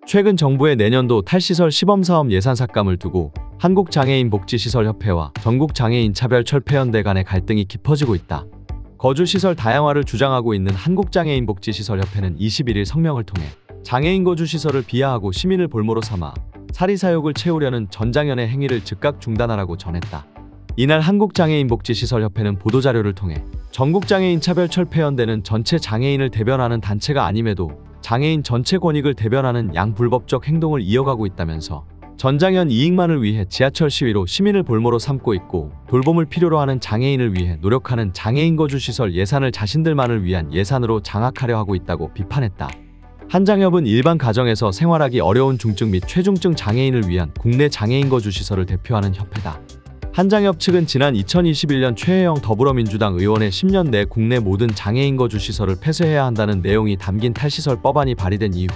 최근 정부의 내년도 탈시설 시범사업 예산 삭감을 두고 한국장애인복지시설협회와 전국장애인차별철폐연대 간의 갈등이 깊어지고 있다. 거주시설 다양화를 주장하고 있는 한국장애인복지시설협회는 21일 성명을 통해 장애인 거주시설을 비하하고 시민을 볼모로 삼아 사리사욕을 채우려는 전장현의 행위를 즉각 중단하라고 전했다. 이날 한국장애인복지시설협회는 보도자료를 통해 전국장애인차별철폐연대는 전체 장애인을 대변하는 단체가 아님에도 장애인 전체 권익을 대변하는 양불법적 행동을 이어가고 있다면서 전장현 이익만을 위해 지하철 시위로 시민을 볼모로 삼고 있고 돌봄을 필요로 하는 장애인을 위해 노력하는 장애인 거주시설 예산을 자신들만을 위한 예산으로 장악하려 하고 있다고 비판했다. 한장협은 일반 가정에서 생활하기 어려운 중증 및 최중증 장애인을 위한 국내 장애인 거주시설을 대표하는 협회다. 한장협 측은 지난 2021년 최혜영 더불어민주당 의원의 10년 내 국내 모든 장애인 거주시설을 폐쇄해야 한다는 내용이 담긴 탈시설 법안이 발의된 이후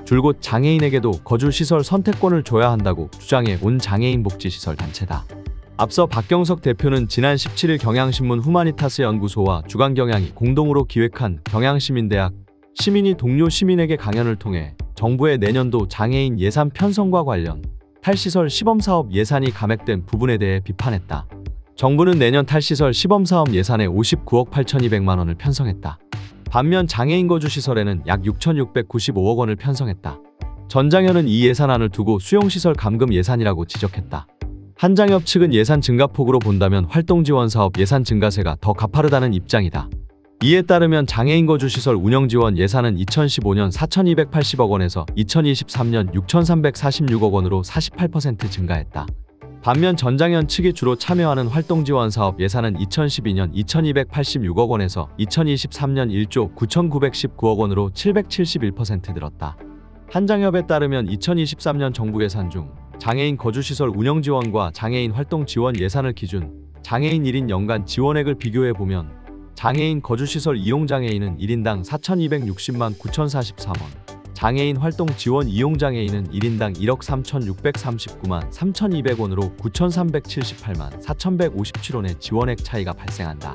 줄곧 장애인에게도 거주시설 선택권을 줘야 한다고 주장해 온 장애인 복지시설 단체다. 앞서 박경석 대표는 지난 17일 경향신문 후마니타스 연구소와 주간경향이 공동으로 기획한 경향시민대학 시민이 동료 시민에게 강연을 통해 정부의 내년도 장애인 예산 편성과 관련 탈시설 시범사업 예산이 감액된 부분에 대해 비판했다. 정부는 내년 탈시설 시범사업 예산에 59억 8,200만 원을 편성했다. 반면 장애인 거주시설에는 약 6,695억 원을 편성했다. 전장현은 이 예산안을 두고 수용시설 감금 예산이라고 지적했다. 한장협 측은 예산 증가폭으로 본다면 활동지원사업 예산 증가세가 더 가파르다는 입장이다. 이에 따르면 장애인 거주시설 운영지원 예산은 2015년 4,280억 원에서 2023년 6,346억 원으로 48% 증가했다. 반면 전장현 측이 주로 참여하는 활동지원사업 예산은 2012년 2,286억 원에서 2023년 1조 9,919억 원으로 771% 늘었다. 한장협에 따르면 2023년 정부 예산 중 장애인 거주시설 운영지원과 장애인 활동지원 예산을 기준 장애인 1인 연간 지원액을 비교해보면 장애인 거주시설 이용장애인은 1인당 4,260만 9,043원, 장애인 활동지원 이용장애인은 1인당 1억 3,639만 3,200원으로 9,378만 4,157원의 지원액 차이가 발생한다.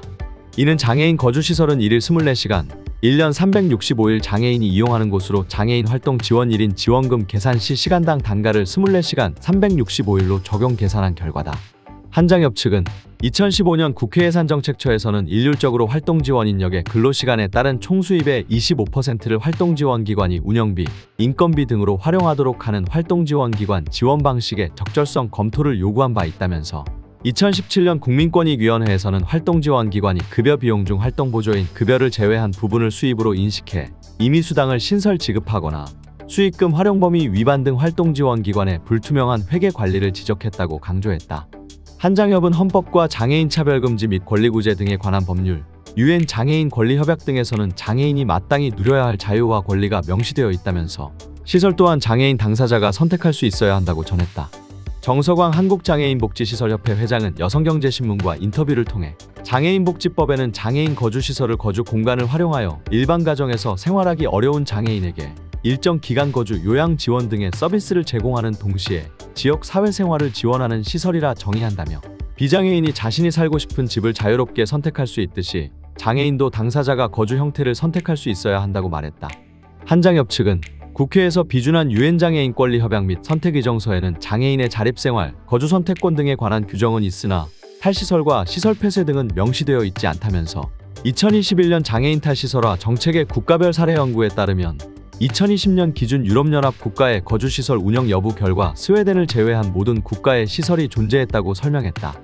이는 장애인 거주시설은 1일 24시간, 1년 365일 장애인이 이용하는 곳으로 장애인 활동 지원 1인 지원금 계산 시 시간당 단가를 24시간 365일로 적용 계산한 결과다. 한장협 측은 2015년 국회예산정책처에서는 일률적으로 활동지원 인력의 근로시간에 따른 총수입의 25%를 활동지원기관이 운영비, 인건비 등으로 활용하도록 하는 활동지원기관 지원 방식의 적절성 검토를 요구한 바 있다면서 2017년 국민권익위원회에서는 활동지원기관이 급여 비용 중 활동보조인 급여를 제외한 부분을 수입으로 인식해 임의수당을 신설 지급하거나 수익금 활용범위 위반 등 활동지원기관의 불투명한 회계 관리를 지적했다고 강조했다. 한장협은 헌법과 장애인 차별금지 및 권리구제 등에 관한 법률, UN 장애인 권리협약 등에서는 장애인이 마땅히 누려야 할 자유와 권리가 명시되어 있다면서 시설 또한 장애인 당사자가 선택할 수 있어야 한다고 전했다. 정석왕 한국장애인복지시설협회 회장은 여성경제신문과 인터뷰를 통해 장애인복지법에는 장애인 거주시설을 거주 공간을 활용하여 일반 가정에서 생활하기 어려운 장애인에게 일정 기간 거주, 요양 지원 등의 서비스를 제공하는 동시에 지역 사회생활을 지원하는 시설이라 정의한다며 비장애인이 자신이 살고 싶은 집을 자유롭게 선택할 수 있듯이 장애인도 당사자가 거주 형태를 선택할 수 있어야 한다고 말했다. 한장협 측은 국회에서 비준한 유엔장애인 권리협약 및 선택의정서에는 장애인의 자립생활, 거주 선택권 등에 관한 규정은 있으나 탈시설과 시설 폐쇄 등은 명시되어 있지 않다면서 2021년 장애인 탈시설화 정책의 국가별 사례 연구에 따르면 2020년 기준 유럽연합 국가의 거주시설 운영 여부 결과 스웨덴을 제외한 모든 국가의 시설이 존재했다고 설명했다.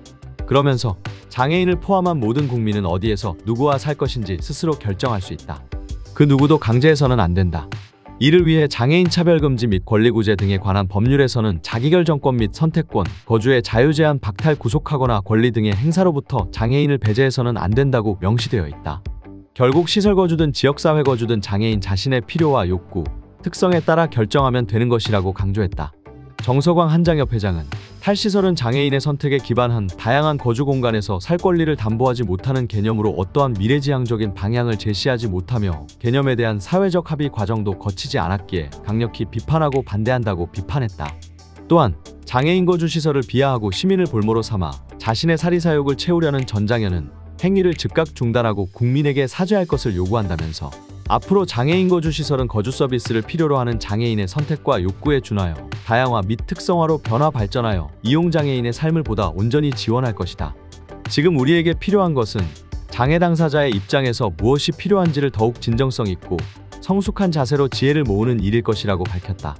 그러면서 장애인을 포함한 모든 국민은 어디에서 누구와 살 것인지 스스로 결정할 수 있다. 그 누구도 강제해서는 안 된다. 이를 위해 장애인 차별금지 및 권리구제 등에 관한 법률에서는 자기결정권 및 선택권, 거주의 자유제한 박탈 구속하거나 권리 등의 행사로부터 장애인을 배제해서는 안 된다고 명시되어 있다. 결국 시설 거주든 지역사회 거주든 장애인 자신의 필요와 욕구, 특성에 따라 결정하면 되는 것이라고 강조했다. 정석왕 한장협 회장은 탈시설은 장애인의 선택에 기반한 다양한 거주 공간에서 살 권리를 담보하지 못하는 개념으로 어떠한 미래지향적인 방향을 제시하지 못하며 개념에 대한 사회적 합의 과정도 거치지 않았기에 강력히 비판하고 반대한다고 비판했다. 또한 장애인 거주시설을 비하하고 시민을 볼모로 삼아 자신의 사리사욕을 채우려는 전장현은 행위를 즉각 중단하고 국민에게 사죄할 것을 요구한다면서 앞으로 장애인 거주 시설은 거주 서비스를 필요로 하는 장애인의 선택과 욕구에 준하여 다양화 및 특성화로 변화 발전하여 이용 장애인의 삶을 보다 온전히 지원할 것이다. 지금 우리에게 필요한 것은 장애 당사자의 입장에서 무엇이 필요한지를 더욱 진정성 있고 성숙한 자세로 지혜를 모으는 일일 것이라고 밝혔다.